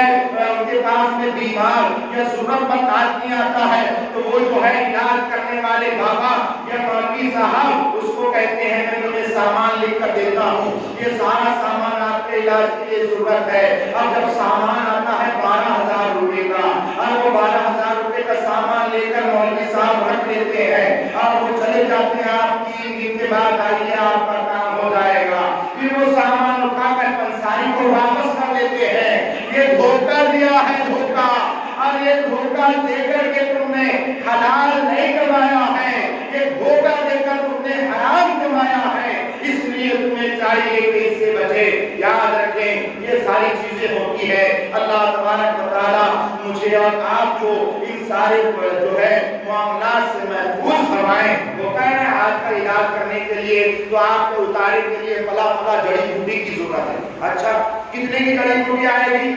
ان کے پاس میں بیمار یا ضرورت مند آدمی آتا ہے تو وہ جو ہے علاج کرنے والے بابا یا مولوی صاحب اس کو کہتے ہیں میں تمہیں سامان لکھ کر دیتا ہوں، یہ سارا سامان آپ کے علاج کے لیے ضرورت ہے۔ اب جب سامان آتا ہے 12,000 روپے کا اور وہ 12,000 روپے کا سامان لے کر مولوی صاحب رکھ دیتے ہیں اور وہ چلے جاتے ہیں، آپ 3 دن کے بعد آئیے آپ کا کام ہو جائے گا، پھر وہ سامان اٹھا کر پنساری کو واپس کر دیتے ہیں۔ یہ دھوکہ دیا ہے، دھوکہ، اور یہ دھوکہ دے کر کے تم نے حلال نہیں کمایا ہے، یہ دھوکہ دے کر تم نے حرام کمایا ہے، اس لیے تمہیں چاہیے کہ اس سے بچے۔ یاد رکھیں یہ ساری چیزیں ہوتی ہے، اللہ تبارک و تعالیٰ مجھے اور آپ کو ان سارے جو ہے معاملات سے محفوظ فرمائیں۔ وہ کہہ رہے ہیں آج کا علاج کرنے کے لیے تو آپ کو اتارے کے لیے فلاں جڑی بوٹی کی ضرورت ہے۔ اچھا کتنے کی جڑی بوٹی آئے گی؟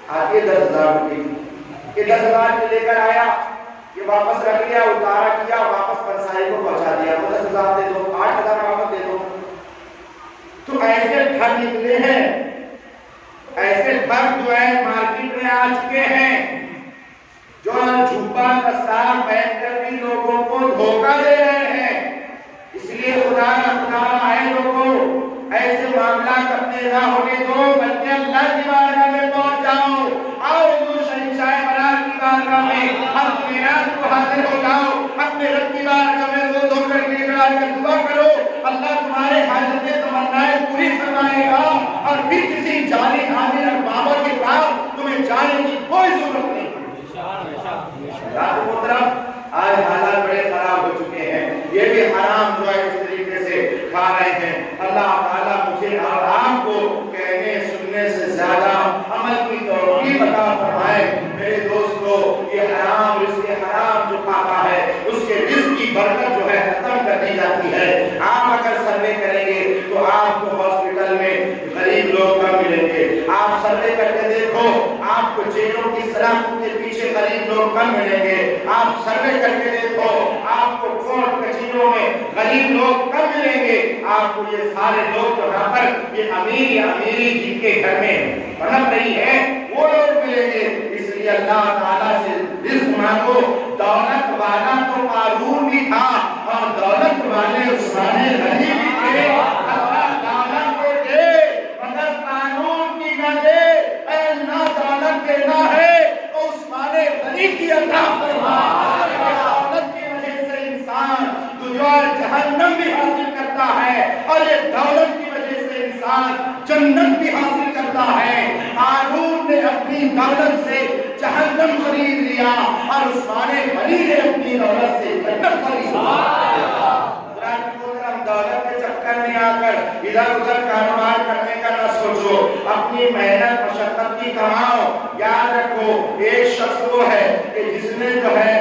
آتی ہے 10,000 روپے کی۔ یہ 10,000 کے لے کر آیا، یہ واپس رکھ لیا، اتارا کیا، واپس پنسائی کو پہنچا دیا، وہ 10,000 دے دو، 8,000 واپس دے دو۔ تو ایسے ٹھگ نکلے ہیں، ایسے ٹھگ جو ہے مارکیٹ میں آ چکے ہیں جو جھوپا دستار پہن کر بھی لوگوں کو دھوکہ دے رہے ہیں۔ اس لیے خدا اے لوگوں ایسے معاملات اپنے نہ ہونے دو، بلکہ اللہ کی بارگاہ میں پہنچ جاؤ، آؤ حضور شہنشاہ برار کی بارگاہ میں ہم میراث کو حاضر ہو جاؤ، اپنے رب کی بارگاہ میں رو دھو کر کے دعا کرو، اللہ تمہارے حاجتیں تمنائیں پوری فرمائے گا، اور پھر کسی جانے آنے اور بابا کے پاس تمہیں جانے کی کوئی ضرورت نہیں۔ آج حالات بڑے خراب ہو چکے ہیں، یہ بھی حرام جو ہے اس طریقے سے کھا رہے ہیں۔ اللہ تعالیٰ مجھے اور آپ کو کہنے سننے سے زیادہ عمل کی توفیق عطا فرمائے۔ میرے دوستو یہ حرام رزق حرام جو کھاتا ہے اس کے رزق کی برکت جو ہے ختم کر دی جاتی ہے۔ آپ اگر سروے کریں گے تو آپ کو ہاسپٹل میں غریب لوگ کم ملیں گے، آپ سروے کر کے دیکھو آپ کو جیلوں کی سلاخوں کے پیچھے غریب لوگ کم ملیں گے، آپ سروے کر کے دیکھو آپ کو کورٹ کچہریوں میں غریب لوگ کم ملیں گے، آپ کو یہ سارے لوگ یہاں پر یہ امیر یا امیری جن کے گھر میں بنت رہی ہے وہ لوگ ملیں گے۔ لیے اللہ تعالیٰ سے رزق مانگو۔ دولت والا تو قارون بھی تھا اور دولت والے عثمان غنی بھی تھے۔ اللہ دولت کو دے مگر قانون کی نہ دے، اے اللہ دولت دینا ہے تو عثمان غنی کی عطا فرما۔ دولت کی وجہ سے انسان جہنم بھی حاصل کرتا ہے اور یہ دولت کی وجہ سے انسان جنت بھی حاصل کرتا ہے۔ قارون نے اپنی دولت سے جہنم خرید لیا اور عثمان غنی نے اپنی دولت سے جنت خرید لیا۔ دولت کے چکر میں آ کر ادھر ادھر کاروبار کرنے کا نہ سوچو، اپنی محنت مشقت کی کماؤ۔ یاد رکھو ایک شخص وہ ہے کہ جس نے جو ہے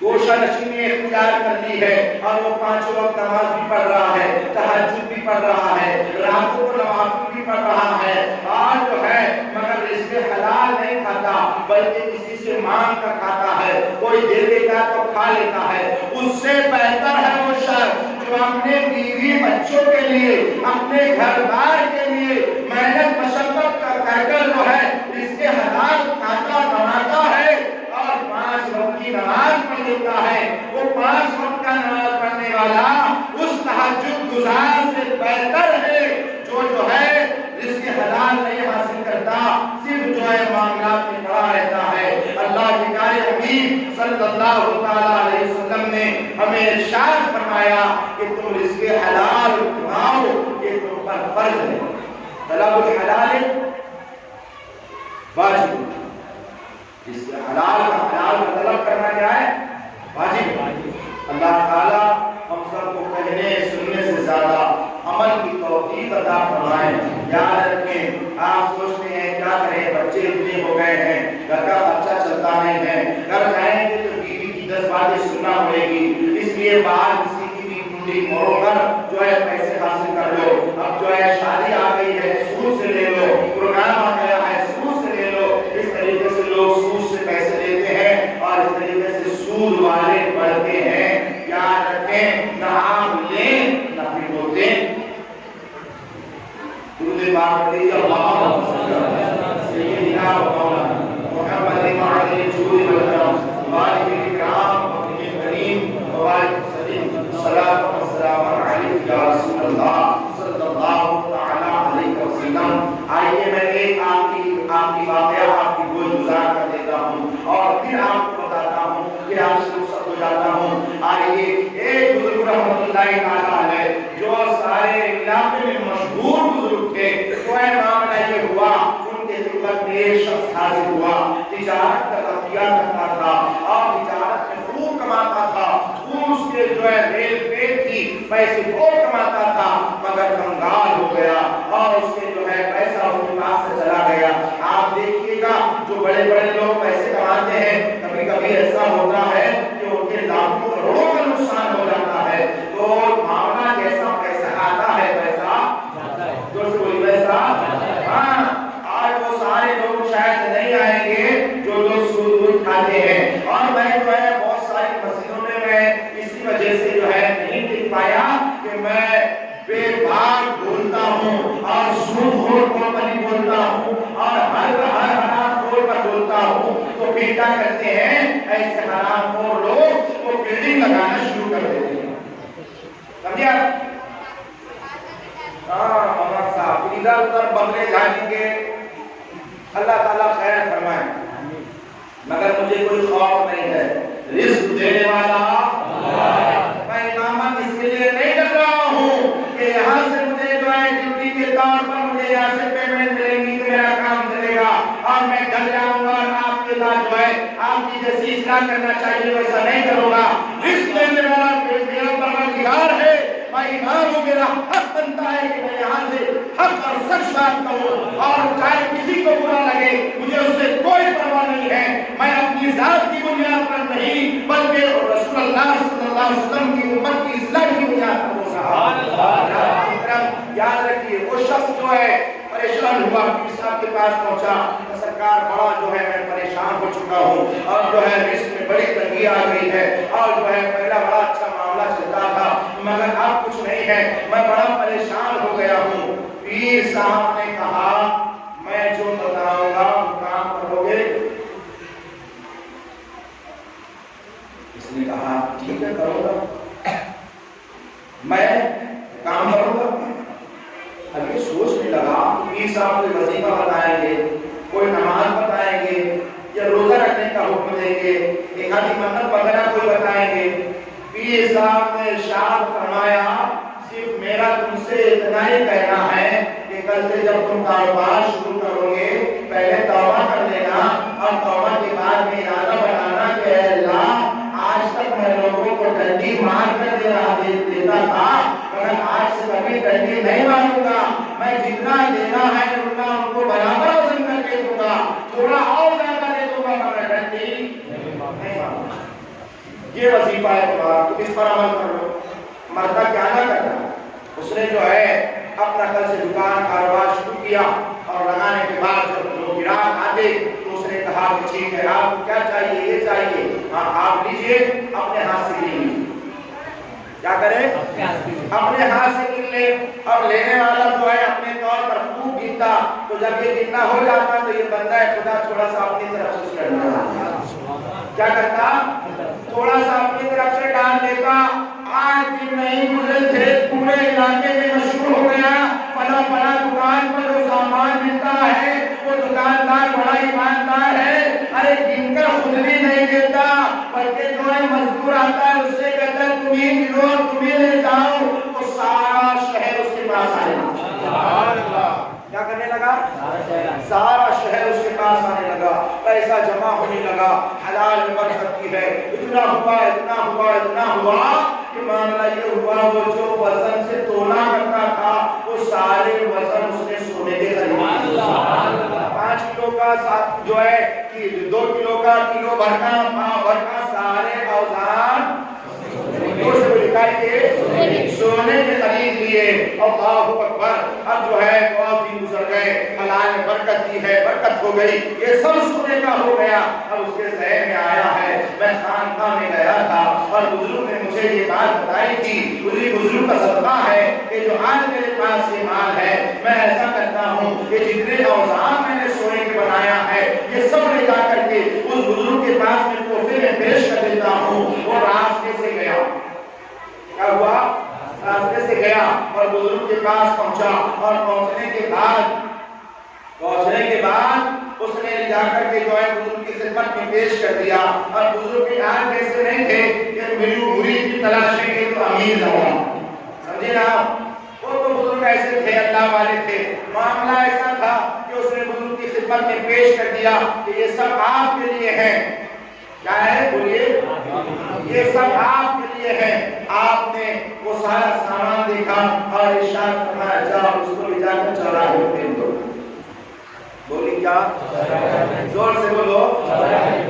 گوشہ نشینی اختیار کر لی ہے اور وہ 5 وقت نماز بھی پڑھ رہا ہے، تہجد بھی پڑھ رہا ہے، راتوں کو نوافل بھی پڑھ رہا ہے، اور جو ہے مگر رزق حلال نہیں کھاتا بلکہ کسی سے مانگ کر کھاتا ہے، کوئی دے دیتا تو کھا لیتا ہے۔ اس سے بہتر ہے وہ شخص جو اپنے بیوی بچوں کے لیے، اپنے گھر بار کے لیے محنت مشقت کر جو ہے رزق حلال کھاتا کماتا ہے اور 5 وقت کی نماز پڑھ لیتا ہے۔ وہ 5 وقت کا نماز پڑھنے والا اس تہجد گزار سے بہتر ہے جو ہے رزق حلال نہیں حاصل کرتا، صرف جو ہے معاملات میں پڑا رہتا ہے۔ اللہ کے پیارے حبیب صلی اللہ علیہ وسلم نے ہمیں ارشاد فرمایا کہ تم رزق حلال کماؤ، یہ تم پر فرض ہے۔ طلب الحلال واجب، جس کے حلال کا طلب کرنا کیا ہے؟ واجب۔ اللہ تعالیٰ ہم سب کو کہنے سننے سے زیادہ عمل کی توفیق عطا فرمائے۔ یاد رکھیں، آپ سوچتے ہیں کیا کریں، بچے اتنے ہو گئے ہیں، گھر کا خرچہ چلتا نہیں ہے، گھر جائیں گے تو بیوی کی 10 باتیں سننا پڑے گی، اس لیے باہر کسی کی بھی کنڈی موڑ کر جو ہے پیسے حاصل کر لو۔ اب جو ہے شادی آ گئی ہے، سود سے لے لو، پروگرام آ گیا ہے، سود سے لے لو۔ اس طریقے سے لوگ سود سے پیسے لیتے ہیں اور اس طریقے سے سود والے بڑھتے ہیں۔ یاد رکھیں، نہ آپ لیں نہ پھر ہوتے درود پاک پڑھیے، اللہم صلی علی سیدنا و مولانا محمد وعلی آلہ وسلم وبارک الکرام کریم وبارک وسلم صلاۃ و سلام علیک یا رسول اللہ صلی اللہ تعالی علیہ وسلم۔ آئیے میں ایک آپ کی واقعہ آپ کی گوش گزار کر دیتا ہوں اور پھر آپ کو بتاتا ہوں، پھر آپ سے رخصت ہو جاتا ہوں۔ آئیے، ایک بزرگ رحمۃ اللہ تعالیٰ علیہ جو سارے علاقے میں مشہور بزرگ تھے، تو معاملہ یہ ہوا ان کے خدمت میں ایک شخص حاضر ہوا، تجارت کا ذریعہ کرتا تھا اور تجارت میں خوب کماتا تھا، خوب اس کے جو ہے ریل پیٹ تھی، پیسے خوب کماتا تھا، مگر کنگال ہو گیا اور اس کے جو ہے پیسہ اس کے پاس سے چلا گیا۔ آپ دیکھیے گا جو بڑے بڑے لوگ پیسے کماتے ہیں، کبھی کبھی ایسا ہوتا ہے کہ ان کے لاکھوں کروڑوں کا نقصان ہو جاتا ہے، تو معاملہ جیسا پیسہ آتا ہے پیسہ جاتا ہے، جو سے کوئی پیسہ ہاں، آج وہ سارے لوگ شاید نہیں آئیں گے جو لوگ سود کھاتے ہیں۔ اور میں جو ہے بہت ساری مسجدوں میں اسی وجہ سے جو ہے نہیں دیکھ پایا کہ میں بے باک بولتا ہوں اور سود خور پر بولتا ہوں اور ہر حرام خور پر بولتا ہوں، تو پھر کیا کرتے ہیں ایسے حرام خور لوگ وہ بلڈنگ لگانا شروع کر دیتے ہیں۔ سمجھے آپ؟ محمد صاحب ادھر ادھر بنگلے جائیں گے، اللہ تعالیٰ خیر فرمائے، مگر مجھے کوئی خوف نہیں ہے، رزق دینے والا میں امامت اس کے لیے نہیں کر رہا ہوں کہ یہاں سے مجھے جو ہے ڈیوٹی کے طور پر مجھے یہاں سے پیمنٹ ملے گی تو میرا کام چلے گا اور میں ڈر جاؤں گا اور آپ کے ساتھ جو ہے آپ کی جیسی اصلاح کرنا چاہیے ویسا نہیں کروں گا۔ رزق دینے والا میرا پروردگار ہے، میں امام ہوں، میرا حق بنتا ہے کہ میں یہاں سے حق اور سچ بات کہوں اور چاہے کسی کو برا لگے مجھے اس سے کوئی پرواہ نہیں ہے۔ میں اپنی ذات کی بنیاد پر نہیں بلکہ رسول اللہ صلی اللہ علیہ وسلم کی امت کی اصلاح کی بنیاد پر ہو رہا۔ یاد رکھیے وہ شخص جو ہے پریشان ہوا، پیر صاحب کے پاس پہنچا، سرکار بڑا جو ہے میں پریشان ہو چکا ہوں اور جو ہے رزق میں بڑی تنگی آ گئی ہے اور جو ہے پہلا بڑا اچھا معاملہ چلتا تھا مگر اب کچھ نہیں ہے، میں بڑا پریشان ہو گیا ہوں۔ پیر صاحب نے کہا میں جو بتاؤں گا وہ کام کرو گے؟ لیے ایک آدھی مطلب وغیرہ کوئی بتائیں گے؟ پیر صاحب نے ارشاد فرمایا صرف میرا تم سے اتنا ہی کہنا ہے کہ کل سے جب تم کاروبار شروع کرو گے پہلے توبہ کر لینا اور توبہ کے بعد میں ارادہ بنانا کہ اے اللہ آج تک میں لوگوں کو ڈنڈی مار کر دیتا تھا مگر آج سے کبھی ڈنڈی نہیں ماروں گا، میں جتنا دینا ہے اتنا ان کو برابر وزن کر کے دوں گا، تھوڑا اور زیادہ دے دوں گا مگر ڈنڈی نہیں ماروں گا۔ یہ وظیفہ ہے تمہارا، تم اس پر عمل کر لو۔ مردہ کیا نہ کرنا، اس نے جو ہے اپنا کل سے دکان کاروبار شروع کیا اور لگانے کے بعد جب لوگ گراہک آتے تو اس نے کہا کہ ٹھیک ہے آپ کو کیا چاہیے؟ یہ چاہیے، ہاں آپ لیجئے، اپنے ہاتھ سے لے لیجیے۔ کیا کریں؟ اپنے ہاتھ سے گن لے۔ اب لینے والا جو ہے اپنے طور پر خوب گنتا تو جب یہ گننا ہو جاتا تو یہ بندہ ہے خدا تھوڑا سا اپنی طرف سے کرنا، کیا کرتا؟ تھوڑا سا اپنی طرف سے ڈال دیتا۔ آج دن نہیں گزرے تھے پورے علاقے میں مشہور ہو گیا فلاں فلاں دکان پر جو سامان ملتا ہے وہ دکاندار بڑا ایماندار ہے، ارے گن کر خود بھی نہیں دیتا بلکہ جو ہے مزدور آتا ہے اس سے کہتا ہے تم ہی لو تم ہی لے جاؤ، تو سارا شہر اس کے پاس آئے گا۔ کیا کرنے لگا؟ سارا شہر اس کے پاس آنے لگا، پیسہ جمع ہونے لگا، حلال میں برکت کی ہے، اتنا ہوا اتنا ہوا اتنا ہوا کہ معاملہ یہ ہوا وہ جو وزن سے تولا کرتا تھا وہ سارے وزن اس نے سونے کے خرید۔ 5 کلو کا جو ہے 2 کلو کا کلو بھر کا سارے اوزان سونے کے خرید لیے۔ اللہ اکبر۔ اب جو ہے بہت دن گزر گئے، اللہ نے برکت دی ہے، برکت ہو گئی، یہ سب سونے کا ہو گیا۔ اب اس کے ذہن میں آیا ہے میں خانقاہ میں گیا تھا اور بزرگ نے مجھے یہ بات بتائی تھی، اسی بزرگ کا صدقہ ہے کہ جو آج میرے پاس یہ مال ہے میں ایسا کرتا ہوں کہ جتنے اوزان میں نے سونے کے بنایا ہے یہ سب لے جا کر کے اس بزرگ کے پاس میں تحفے میں پیش کر دیتا ہوں۔ وہ راستے سے گیا، کیا ہوا؟ راستے سے گیا اور بزرگ کے پاس پہنچا اور پہنچنے کے بعد اس نے لے جا کر کے جو ہے بزرگ کی خدمت میں پیش کر دیا۔ اور بزرگ کے آج ایسے نہیں تھے کہ مرید کی تلاشیں گے تو امیر ہوا، سمجھے نا؟ وہ تو بزرگ ایسے تھے، اللہ والے تھے۔ معاملہ ایسا تھا کہ اس نے بزرگ کی خدمت میں پیش کر دیا کہ یہ سب آپ کے لیے ہے۔ کیا ہے؟ بولیے، یہ سب آپ کے لیے ہے۔ آپ نے وہ سارا سامان دیکھا اور ارشاد فرمایا جاؤ اس کو لے جا کر چوراہے پہ پھینک دو۔ بولی کیا؟ زور سے بولو،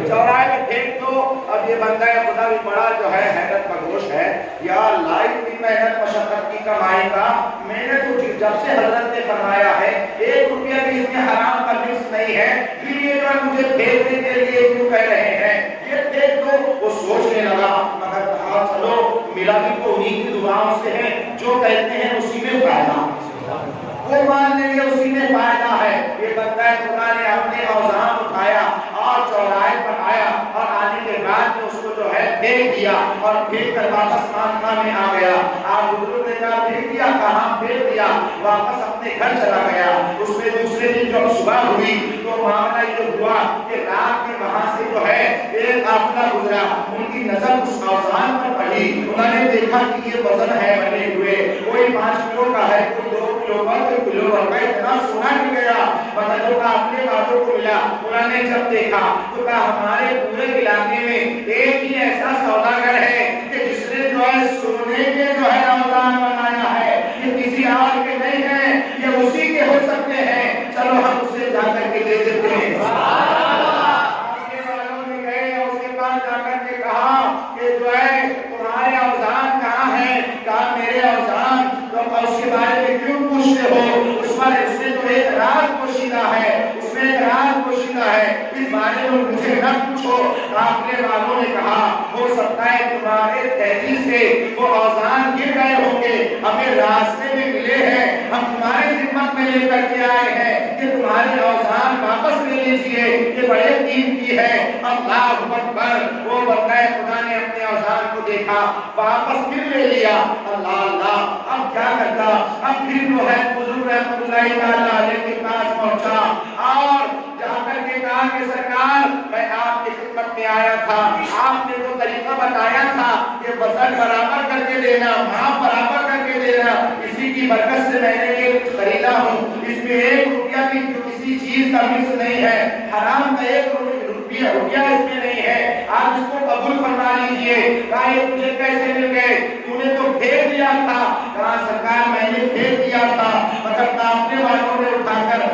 چوراہے پہ پھینک دو۔ اب یہ بندہ خدا بھی بڑا جو ہے حیرت مگوش ہے، یا اللہ اتنی محنت مشقت کی کمائی کا میں نے تو جب سے حضرت نے فرمایا ہے 1 روپیہ بھی اس میں حرام کا مکس نہیں ہے، پھر یہ جو مجھے پھینکنے کے لیے کیوں کہہ رہے ہیں؟ یہ پھینک دو۔ وہ سوچنے لگا مگر کہا چلو میرا بھی تو انہیں کی دعاؤں سے ہے، جو کہتے ہیں اسی میں فائدہ، وہ مان لیں گے اسی میں فائدہ ہے۔ یہ بندہ خدا نے اپنے اوزان اٹھایا اور چوراہے پر آیا اور آنے کے بعد میں اس کو جو ہے پھینک دیا اور پھینک کر واپس خانقاہ میں آ گیا۔ آپ بزرگ نے کہا پھینک دیا؟ کہاں پھینک دیا؟ واپس اپنے گھر چلا گیا۔ اس میں دوسرے دن جب صبح ہوئی تو معاملہ یہ ہوا کہ رات میں وہاں سے جو ہے ایک قافلہ گزرا، ان کی نظر اس اوزان پر پڑی، انہوں نے دیکھا کہ یہ وزن ہے بنے ہوئے، کوئی 5 کلو کا ہے، کوئی 2 کلو کا، کوئی کلو کا، اتنا سونا مل گیا، مطلب کا اپنے والوں کو ملا۔ انہوں نے جب دیکھا تو کہا ہمارے پورے علاقے میں ایک ہی ایسا سوداگر ہے کہ جس نے جو ہے سونے کے جو ہے اوزان بنایا ہے، یہ کسی اور کے نہیں ہے، یہ اسی کے ہو سکتے ہیں، چلو ہم اسے جا کر کے دے دیتے ہیں۔ آگے والوں نے گئے اور اس کے پاس جا کر کے کہا کہ جو ہے تمہارے اوزان کہاں ہیں؟ کہا میرے اوزان، تو اس کے بارے میں کیوں پوچھتے ہو؟ اس میں تو ایک راز پوشیدہ ہے، اس میں ایک راز پوشیدہ ہے، اس بارے میں مجھے نہ پوچھو۔ قافلے والوں نے کہا ہو سکتا ہے تمہارے تیزی سے وہ اوزان گر گئے ہوں گے، ہمیں راستے میں ملے ہیں، ہم تمہاری خدمت میں لے کر کے آئے ہیں کہ تمہارے اوزان واپس لے لیجیے، یہ بڑے قیمتی ہے۔ اللہ اکبر۔ وہ بندہ خدا نے اپنے اوزان کو دیکھا، واپس پھر لے لیا۔ اللہ اللہ، اب کیا کرتا؟ اب پھر جو ہے بزرگ رحمۃ اللہ تعالیٰ علیہ کے پاس پہنچا اور جا کر کے کہا کہ سرکار میں آپ کی خدمت وقت میں آیا تھا، آپ نے تو طریقہ بتایا تھا کہ وزن برابر کر کے دینا، ماپ برابر کر کے دینا، اسی کی برکت سے میں نے یہ خریدا ہوں، اس میں 1 روپیہ کی کسی چیز کا مکس نہیں ہے، حرام کا 1 روپیہ اس میں نہیں ہے، آپ اس کو قبول فرما لیجئے۔ کہا یہ تجھے کیسے مل گئے؟ تو نے تو پھینک دیا تھا۔ کہا سرکار میں نے پھینک دیا تھا، مگر کاپنے والوں نے اٹھا کر